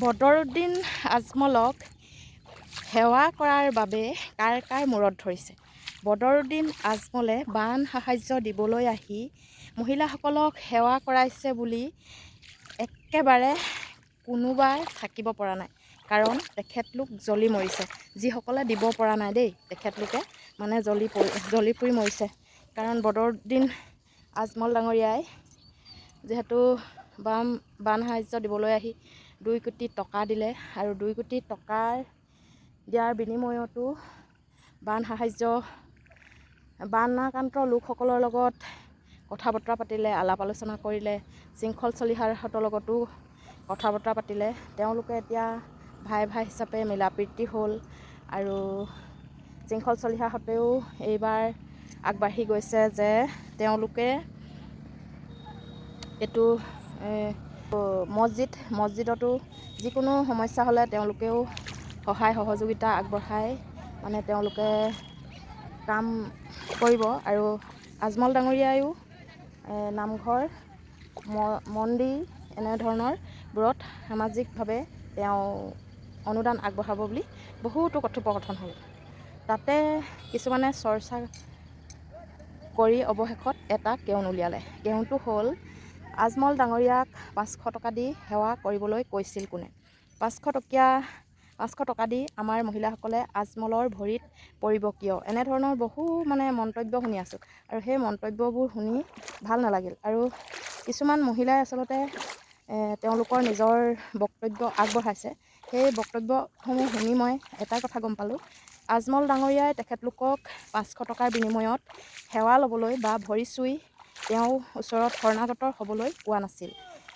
বদৰুদ্দিন আজমলক সেৱা কৰাৰ বাবে কাৰ কাৰ মূৰত ধৰিছে? বদৰুদ্দিন আজমলে বান সাহায্য দিবলৈ আহি মহিলাসকলক সেৱা কৰাইছে বুলি একেবাৰে কোনোবাই থাকিব পৰা নাই, কাৰণ তেখেতলোক জ্বলি মৰিছে। যিসকলে দিব পৰা নাই দেই, তেখেতলোকে মানে জ্বলি পুৰি মৰিছে। কাৰণ বদৰুদ্দিন আজমল ডাঙৰীয়াই যিহেতু বান সাহায্য দিবলৈ আহি 2 কোটি টকা দিলে, আৰু 2 কোটি টকাৰ দিয়াৰ বিনিময়তো বানাক্ৰান্ত লোকসকলৰ লগত কথা বতৰা পাতিলে, আলাপ আলোচনা কৰিলে, শৃংখল চলিহাহঁতৰ লগতো কথা বতৰা পাতিলে। তেওঁলোকে এতিয়া ভাই হিচাপে মিলা প্ৰীতি হ'ল, আৰু শৃংখল চলিহাহঁতেও এইবাৰ আগবাঢ়ি গৈছে যে তেওঁলোকে এইটো মছজিদতো যিকোনো সমস্যা হ'লে তেওঁলোকেও সহায় সহযোগিতা আগবঢ়াই মানে তেওঁলোকে কাম কৰিব। আৰু আজমল ডাঙৰীয়ায়ো নামঘৰ মন্দিৰ এনেধৰণৰ বোৰত সামাজিকভাৱে তেওঁ অনুদান আগবঢ়াব বুলি বহুতো কথোপকথন হ'ল। তাতে কিছুমানে চৰ্চা কৰি অৱশেষত এটা কেউন উলিয়ালে। কেউনটো হ'ল, আজমল ডাঙৰীয়াক 500 টকা দি সেৱা কৰিবলৈ কৈছিল কোনে? 500 টকা দি আমাৰ মহিলাসকলে আজমলৰ ভৰিত পৰিব কিয়? এনেধৰণৰ বহু মন্তব্য শুনি আছোঁ, আৰু সেই মন্তব্যবোৰ শুনি ভাল নালাগিল। আৰু কিছুমান মহিলাই আচলতে তেওঁলোকৰ নিজৰ বক্তব্য আগবঢ়াইছে। সেই বক্তব্যসমূহ শুনি মই এটাই কথা গম পালোঁ, আজমল ডাঙৰীয়াই তেখেতলোকক 500 টকাৰ বিনিময়ত সেৱা ল'বলৈ বা ভৰি চুই তেওঁ ওচৰত শৰণাগত হ'বলৈ কোৱা নাছিল।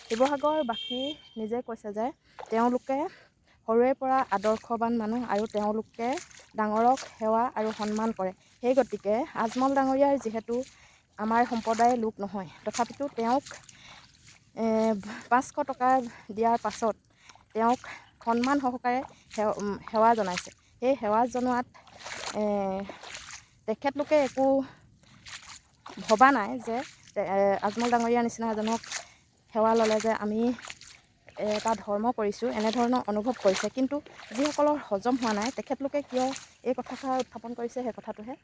শিৱসাগৰবাসী নিজে কৈছে যে তেওঁলোকে সৰুৰে পৰা আদৰ্শৱান মানুহ, আৰু তেওঁলোকে ডাঙৰক সেৱা আৰু সন্মান কৰে। সেই গতিকে আজমল ডাঙৰীয়াৰ যিহেতু আমাৰ সম্প্ৰদায়ৰ লোক নহয়, তথাপিতো তেওঁক 500 টকা দিয়াৰ পাছত তেওঁক সন্মান সহকাৰে সেৱা জনাইছে। সেই সেৱা জনোৱাত তেখেতলোকে একো ভবা নাই যে আজমল ডাঙৰীয়াৰ নিচিনা এজনক সেৱা ল'লে যে আমি এটা ধৰ্ম কৰিছোঁ, এনেধৰণৰ অনুভৱ কৰিছে। কিন্তু যিসকলৰ হজম হোৱা নাই, তেখেতলোকে কিয় এই কথাষাৰ উত্থাপন কৰিছে, সেই কথাটোহে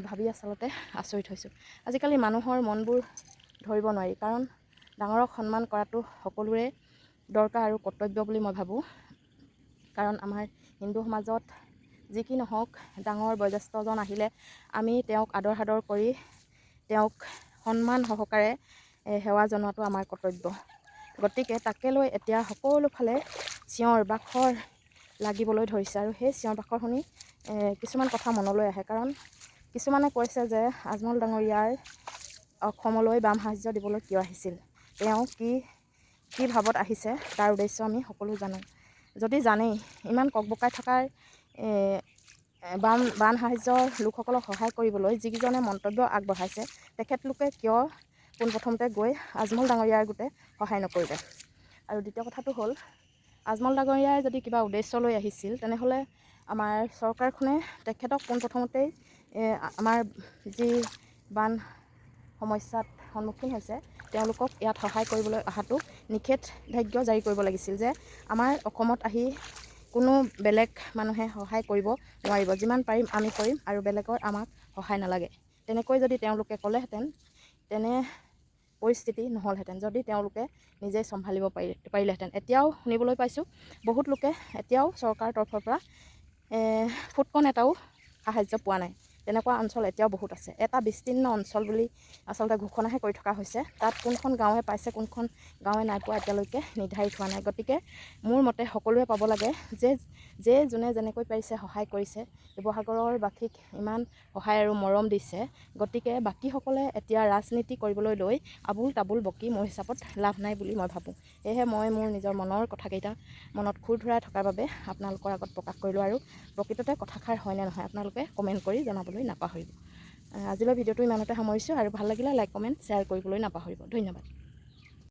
ভাবি আচলতে আচৰিত হৈছোঁ। আজিকালি মানুহৰ মনবোৰ ধৰিব নোৱাৰি, কাৰণ ডাঙৰক সন্মান কৰাটো সকলোৰে দৰকাৰ আৰু কৰ্তব্য বুলি মই ভাবোঁ। কাৰণ আমাৰ হিন্দু সমাজত যি কি নহওক, ডাঙৰ বয়োজ্যেষ্ঠজন আহিলে আমি তেওঁক আদৰ সাদৰ কৰি তেওঁক সন্মান সহকাৰে সেৱা জনোৱাটো আমাৰ কৰ্তব্য। গতিকে তাকে লৈ এতিয়া সকলো ফালে চিঞৰ বাখৰ লাগিবলৈ ধৰিছে, আৰু সেই চিঞৰ বাখৰ শুনি কিছুমান কথা মনলৈ আহে। কাৰণ কিছুমানে কৈছে যে আজমল ডাঙৰীয়াৰ অসমলৈ বান সাহায্য দিবলৈ কিয় আহিছিল, তেওঁ কি ভাৱত আহিছে, তাৰ উদ্দেশ্য আমি সকলো জানো। যদি জানেই ইমান ককবকাই থকাৰ বান সাহায্যৰ লোকসকলক সহায় কৰিবলৈ যিকেইজনে মন্তব্য আগবঢ়াইছে, তেখেতলোকে কিয় পোনপ্ৰথমতে গৈ আজমল ডাঙৰীয়াৰ গোটে সহায় নকৰিলে? আৰু দ্বিতীয় কথাটো হ'ল, আজমল ডাঙৰীয়াই যদি কিবা উদ্দেশ্য লৈ আহিছিল, তেনেহ'লে আমাৰ চৰকাৰখনে তেখেতক পোনপ্ৰথমতেই আমাৰ যি বান সমস্যাত সন্মুখীন হৈছে তেওঁলোকক ইয়াত সহায় কৰিবলৈ অহাটো নিষেধাজ্ঞা জাৰি কৰিব লাগিছিল, যে আমাৰ অসমত আহি কোনো বেলেগ মানুহে সহায় কৰিব নোৱাৰিব, যিমান পাৰিম আমি কৰিম, আৰু বেলেগৰ আমাক সহায় নালাগে। তেনেকৈ যদি তেওঁলোকে ক'লেহেঁতেন, তেনে পৰিস্থিতি নহ'লহেঁতেন, যদি তেওঁলোকে নিজেই চম্ভালিব পাৰিলেহেঁতেন। এতিয়াও শুনিবলৈ পাইছোঁ বহুত লোকে এতিয়াও চৰকাৰৰ তৰফৰ পৰা ফুটকণ এটাও সাহায্য পোৱা নাই। তেনেকুৱা অঞ্চল এতিয়াও বহুত আছে। এটা বিস্তীৰ্ণ অঞ্চল বুলি আচলতে ঘোষণাহে কৰি থকা হৈছে। তাত কোনখন গাঁৱে পাইছে, কোনখন গাঁৱে নাই পোৱা, এতিয়ালৈকে নিৰ্ধাৰিত হোৱা নাই। গতিকে মোৰ মতে সকলোৱে পাব লাগে, যে যোনে যেনেকৈ পাৰিছে সহায় কৰিছে, শিৱসাগৰৰ বাসীক ইমান সহায় আৰু মৰম দিছে। গতিকে বাকীসকলে এতিয়া ৰাজনীতি কৰিবলৈ লৈ আবুল তাবুল বকি মোৰ হিচাপত লাভ নাই বুলি মই ভাবোঁ। সেয়েহে মই মোৰ নিজৰ মনৰ কথাকেইটা মনত খুৰ ধৰাই থকাৰ বাবে আপোনালোকৰ আগত প্ৰকাশ কৰিলোঁ, আৰু প্ৰকৃততে কথাষাৰ হয়নে নহয় আপোনালোকে কমেণ্ট কৰি জনাবলৈ নাপাহৰিব। আজিলৈ ভিডিঅ'টো ইমানতে সামৰিছোঁ, আৰু ভাল লাগিলে লাইক কমেণ্ট শ্বেয়াৰ কৰিবলৈ নাপাহৰিব। ধন্যবাদ।